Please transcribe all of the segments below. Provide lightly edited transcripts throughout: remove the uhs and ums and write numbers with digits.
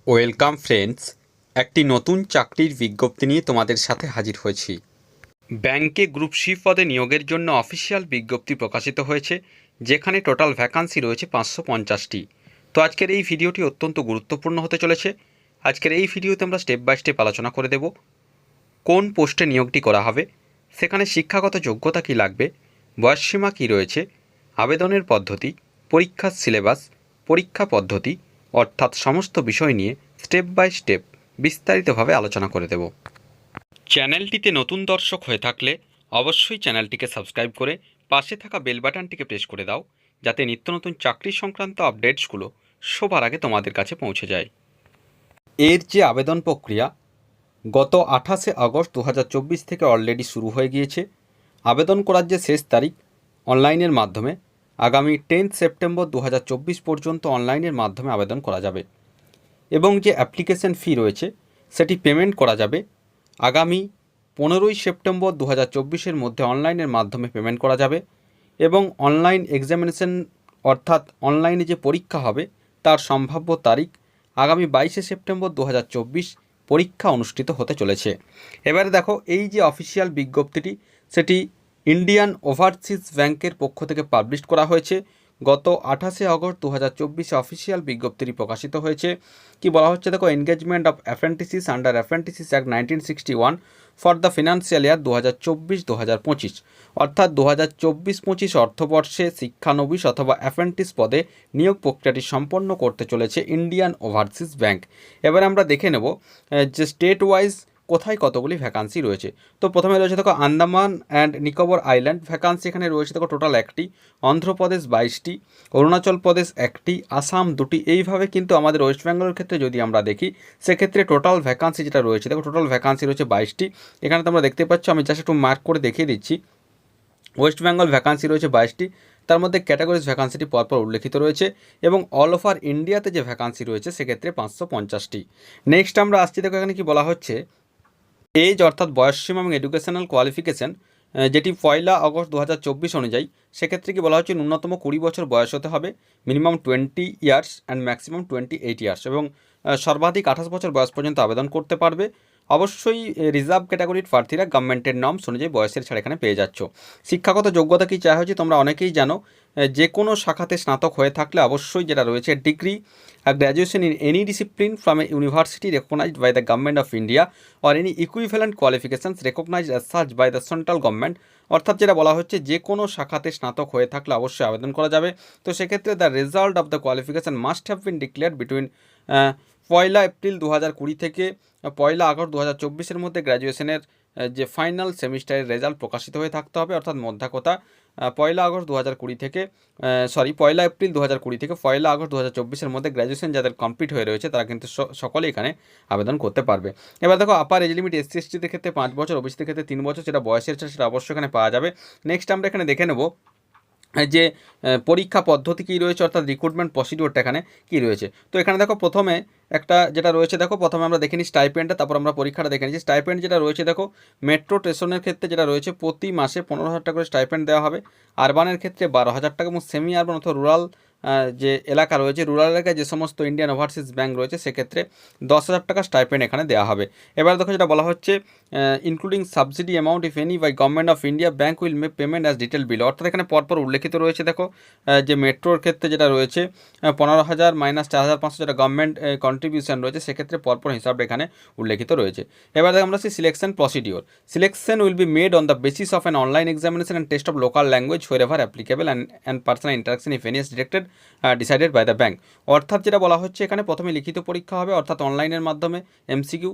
Welcome friends, একটি নতুন চাকরির বিজ্ঞপ্তি নিয়ে তোমাদের সাথে হাজির হয়েছি। ব্যাংকে গ্রুপ সি পদে নিয়োগের জন্য অফিসিয়াল বিজ্ঞপ্তি প্রকাশিত হয়েছে, যেখানে টোটাল ভ্যাকান্সি রয়েছে 550টি। তো আজকের এই ভিডিওটি অত্যন্ত গুরুত্বপূর্ণ হতে চলেছে। আজকের এই ভিডিওতে আমরা স্টেপ বাই স্টেপ আলোচনা করে দেব কোন পোস্টে নিয়োগটি করা হবে, সেখানে শিক্ষাগত যোগ্যতা কী লাগবে, বয়সসীমা কী রয়েছে, আবেদনের পদ্ধতি, পরীক্ষার সিলেবাস, পরীক্ষা পদ্ধতি অর্থাৎ সমস্ত বিষয় নিয়ে স্টেপ বাই স্টেপ বিস্তারিতভাবে আলোচনা করে দেব। চ্যানেলটিতে নতুন দর্শক হয়ে থাকলে অবশ্যই চ্যানেলটিকে সাবস্ক্রাইব করে পাশে থাকা বেল বাটনটিকে প্রেস করে দাও, যাতে নিত্য নতুন চাকরি সংক্রান্ত আপডেটসগুলো সবার আগে তোমাদের কাছে পৌঁছে যায়। এর যে আবেদন প্রক্রিয়া গত 28শে আগস্ট 2024 থেকে অলরেডি শুরু হয়ে গিয়েছে। আবেদন করার যে শেষ তারিখ অনলাইনের মাধ্যমে আগামী 10 সেপ্টেম্বর 2024 পর্যন্ত অনলাইনের মাধ্যমে আবেদন করা যাবে, এবং যে অ্যাপ্লিকেশন ফি রয়েছে সেটি পেমেন্ট করা যাবে আগামী 15ই সেপ্টেম্বর 2024-এর মধ্যে অনলাইনের মাধ্যমে পেমেন্ট করা যাবে, এবং অনলাইন এক্সামিনেশন অর্থাৎ অনলাইনে যে পরীক্ষা হবে তার সম্ভাব্য তারিখ আগামী 22শে সেপ্টেম্বর 2024 পরীক্ষা অনুষ্ঠিত হতে চলেছে। এবারে দেখো, এই যে অফিসিয়াল বিজ্ঞপ্তিটি সেটি ইন্ডিয়ান ওভারসিজ ব্যাংকের পক্ষ থেকে পাবলিশ করা হয়েছে। গত 28শে আগস্ট 2024 অফিসিয়াল বিজ্ঞপ্তিটি প্রকাশিত হয়েছে। কি বলা হচ্ছে দেখো, engagement of অ্যাপ্রেন্টিসিস under অ্যাপ্রেন্টিসিস act 1961 for the financial year 2024-2025, অর্থাৎ 2024-25 অর্থবর্ষে শিক্ষানবিশ অথবা অ্যাপ্রেন্টিস পদে নিয়োগ প্রক্রিয়াটি সম্পন্ন করতে চলেছে ইন্ডিয়ান ওভারসিজ ব্যাংক। এবার আমরা দেখে নেব যে স্টেট ওয়াইজ কোথায় কতগুলি ভ্যাকান্সি রয়েছে। তো প্রথমে রয়েছে দেখো Andaman and Nicobar island, vacancy এখানে রয়েছে দেখো টোটাল 1টি, অন্ধ্রপ্রদেশ 22টি, অরুণাচল প্রদেশ 1টি, আসাম 2টি। এইভাবে কিন্তু আমাদের ওয়েস্ট বেঙ্গলের ক্ষেত্রে যদি আমরা দেখি সেক্ষেত্রে টোটাল ভ্যাকান্সি যেটা রয়েছে দেখো, টোটাল ভ্যাকান্সি রয়েছে 22টি। এখানে তোমরা দেখতে পাচ্ছ, আমি জাস্ট একটু মার্ক করে দেখিয়ে দিচ্ছি। ওয়েস্ট বেঙ্গল ভ্যাকান্সি রয়েছে 22টি, তার মধ্যে ক্যাটাগরিজ ভ্যাকান্সিটি পরপর উল্লেখিত রয়েছে, এবং অল ওভার ইন্ডিয়াতে যে ভ্যাকান্সি রয়েছে সেক্ষেত্রে 550টি। নেক্সট আমরা আসছি, দেখো এখানে কি বলা হচ্ছে, এজ অর্থাৎ বয়সসীমা এবং এডুকেশনাল কোয়ালিফিকেশান যেটি 1 আগস্ট 2024 অনুযায়ী, সেক্ষেত্রে কি বলা হচ্ছে, ন্যূনতম 20 বছর বয়স হতে হবে, minimum 20 years and maximum 28 years, এবং সর্বাধিক 28 বছর বয়স পর্যন্ত আবেদন করতে পারবে। অবশ্যই রিজার্ভ ক্যাটাগরির প্রার্থীরা গভর্নমেন্টের নর্মস অনুযায়ী বয়সের ছাড় এখানে পেয়ে যাচ্ছ। শিক্ষাগত যোগ্যতা কী চাওয়া হয়েছে তোমরা অনেকেই জানো, যে কোনো শাখাতে স্নাতক হয়ে থাকলে অবশ্যই যেটা রয়েছে degree graduation in any discipline from a university recognised by the government of India or any equivalent qualifications recognised as such by the central government, অর্থাৎ যেটা বলা হচ্ছে যে কোনো শাখাতে স্নাতক হয়ে থাকলে অবশ্যই আবেদন করা যাবে। তো সেক্ষেত্রে the result of the qualification must have been declared between 1 April 2020 থেকে 1 আগস্ট 2024-এর মধ্যে গ্র্যাজুয়েশনের যে ফাইনাল সেমিস্টারের রেজাল্ট প্রকাশিত হয়ে থাকতে হবে, অর্থাৎ মধ্যাকতা 1 আগস্ট 2020 থেকে 1 এপ্রিল 2020 থেকে 1 আগস্ট 2024-এর মধ্যে গ্র্যাজুয়েশন যাদের কমপ্লিট হয়ে রয়েছে তারা কিন্তু সকলে এখানে আবেদন করতে পারবে। এবার দেখো, আপার এজ লিমিট এসসি এসটিদের ক্ষেত্রে 5 বছর, ওবিসিদের ক্ষেত্রে 3 বছর, যেটা বয়সের ছাড় সেটা অবশ্যই এখানে পাওয়া যাবে। নেক্সট আমরা এখানে দেখে নেব যে পরীক্ষা পদ্ধতি কী রয়েছে, অর্থাৎ রিক্রুটমেন্ট প্রসিডিওরটা এখানে কী রয়েছে। তো এখানে দেখো প্রথমে একটা যেটা রয়েছে, দেখো প্রথমে আমরা দেখে নিই স্টাইপেন্ডটা, তারপর আমরা পরীক্ষাটা দেখে নিচ্ছি। স্টাইপেন্ড যেটা রয়েছে দেখো, মেট্রো স্টেশনের ক্ষেত্রে যেটা রয়েছে প্রতি মাসে 15,000 টাকা করে স্টাইপেন্ড দেওয়া হবে, আরবানের ক্ষেত্রে 12,000 টাকা, এবং সেমি আরবান অথবা রুরাল যে এলাকা রয়েছে, রুরাল এলাকায় যে সমস্ত ইন্ডিয়ান ওভারসিজ ব্যাংক রয়েছে সেক্ষেত্রে 10,000 টাকা স্টাইপেন্ড এখানে দেওয়া হবে। এবার দেখো যেটা বলা হচ্ছে, including subsidy amount if any by Government of India bank will make payment as detail bill, অর্থাৎ এখানে পরপর উল্লেখিত রয়েছে। দেখো যে মেট্রোর ক্ষেত্রে যেটা রয়েছে 15,000 মাইনাস 4,500 যেটা গভর্নমেন্ট কন্ট্রিবিউশন রয়েছে, সেক্ষেত্রে পরপর হিসাবটা এখানে উল্লেখিত রয়েছে। এবার দেখো আমরা selection procedure. Selection will be made on the basis of an online examination and test of local language wherever applicable and personal interaction if any is directed decided by the bank, অর্থাৎ যেটা বলা হচ্ছে এখানে প্রথমে লিখিত পরীক্ষা হবে, অর্থাৎ অনলাইনের মাধ্যমে এমসিকিউ,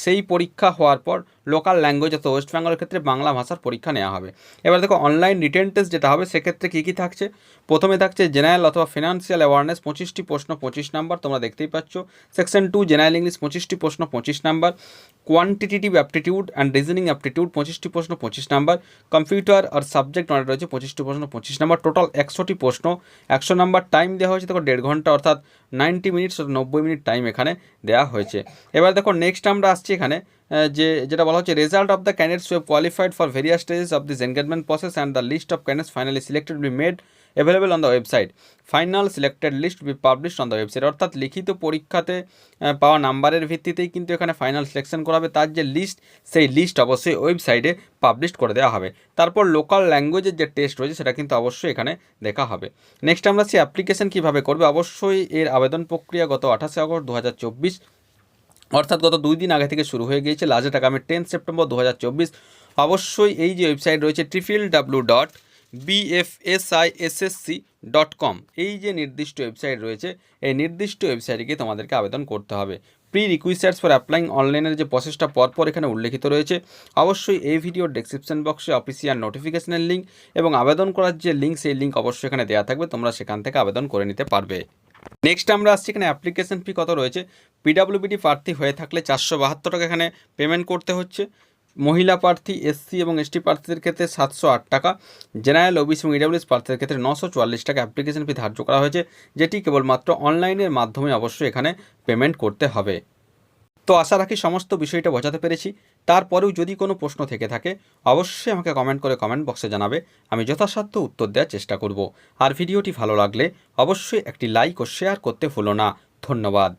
সেই পরীক্ষা হওয়ার পর লোকাল ল্যাঙ্গুয়েজ অর্থাৎ ওয়েস্ট বেঙ্গলের ক্ষেত্রে বাংলা ভাষার পরীক্ষা নেওয়া হবে। এবার দেখো অনলাইন রিটেন টেস্ট যেটা হবে সেক্ষেত্রে কী কী থাকছে, প্রথমে থাকছে জেনারেল অথবা ফিনান্সিয়াল অ্যাওয়ারনেস 25টি প্রশ্ন 25 নাম্বার, তোমরা দেখতেই পাচ্ছ। সেকশন 2 জেনারেল ইংলিশ 25টি প্রশ্ন 25 number, quantitative aptitude and reasoning aptitude 25টি প্রশ্ন 25 নাম্বার, কম্পিউটার আর সাবজেক্ট নলেজ রয়েছে 25টি প্রশ্ন 25 নাম্বার, টোটাল 100টি প্রশ্ন 100 নাম্বার। টাইম দেওয়া হয়েছে দেখো 1.5 ঘন্টা, অর্থাৎ 90 মিনিটস, 90 মিনিট টাইম এখানে দেওয়া হয়েছে। এবার দেখো নেক্সট আমরা আসছি এখানে যেটা বলা হচ্ছে result of the candidates who have qualified for various stages of this engagement process and the list of candidates finally selected will be made available on the website. Final selected list be published on the website, অর্থাৎ লিখিত পরীক্ষাতে পাওয়া নাম্বারের ভিত্তিতেই কিন্তু এখানে final selection করা হবে। তার যে লিস্ট, সেই লিস্ট অবশ্যই ওয়েবসাইটে পাবলিশ করে দেওয়া হবে। তারপর লোকাল ল্যাঙ্গুয়েজের যে টেস্ট রয়েছে সেটা কিন্তু অবশ্যই এখানে দেখা হবে। নেক্সট আমরা সেই অ্যাপ্লিকেশন কীভাবে করবে, অবশ্যই এর আবেদন প্রক্রিয়া গত 28 আগস্ট 2024, অর্থাৎ গত 2 দিন আগে থেকে শুরু হয়ে গিয়েছে। লাস্ট ডেট আগামী 10 সেপ্টেম্বর 2024। অবশ্যই এই যে ওয়েবসাইট রয়েছে www.bfsissc.com, এই যে নির্দিষ্ট ওয়েবসাইট রয়েছে, এই নির্দিষ্ট ওয়েবসাইটে গিয়ে তোমাদেরকে আবেদন করতে হবে। প্রি রিকুইসাইটস ফর অ্যাপ্লাইং অনলাইনের যে প্রসেসটা পরপর এখানে উল্লেখিত রয়েছে। অবশ্যই এই ভিডিওর ডেসক্রিপশন বক্সে অফিসিয়াল নোটিফিকেশনের লিঙ্ক এবং আবেদন করার যে লিঙ্ক, সেই লিঙ্ক অবশ্যই এখানে দেওয়া থাকবে, তোমরা সেখান থেকে আবেদন করে নিতে পারবে। নেক্সট আমরা আসছি এখানে অ্যাপ্লিকেশন ফি কত রয়েছে। পিডাব্লিউবিডি প্রার্থী হয়ে থাকলে 472 টাকা এখানে পেমেন্ট করতে হচ্ছে। মহিলা প্রার্থী, এসসি এবং এসটি প্রার্থীদের ক্ষেত্রে 708 টাকা, জেনারেল, ওবিসি এবং ইডাব্লিউএস প্রার্থীদের ক্ষেত্রে 944 টাকা অ্যাপ্লিকেশন ফি ধার্য করা হয়েছে, যেটি কেবলমাত্র অনলাইনের মাধ্যমে অবশ্যই এখানে পেমেন্ট করতে হবে। তো আশা রাখি সমস্ত বিষয়টা বোঝাতে পেরেছি। তারপরেও যদি কোনো প্রশ্ন থেকে থাকে অবশ্যই আমাকে কমেন্ট করে কমেন্ট বক্সে জানাবে, আমি যথাসাধ্য উত্তর দেওয়ার চেষ্টা করব। আর ভিডিওটি ভালো লাগলে অবশ্যই একটি লাইক ও শেয়ার করতে ভুলো না। ধন্যবাদ।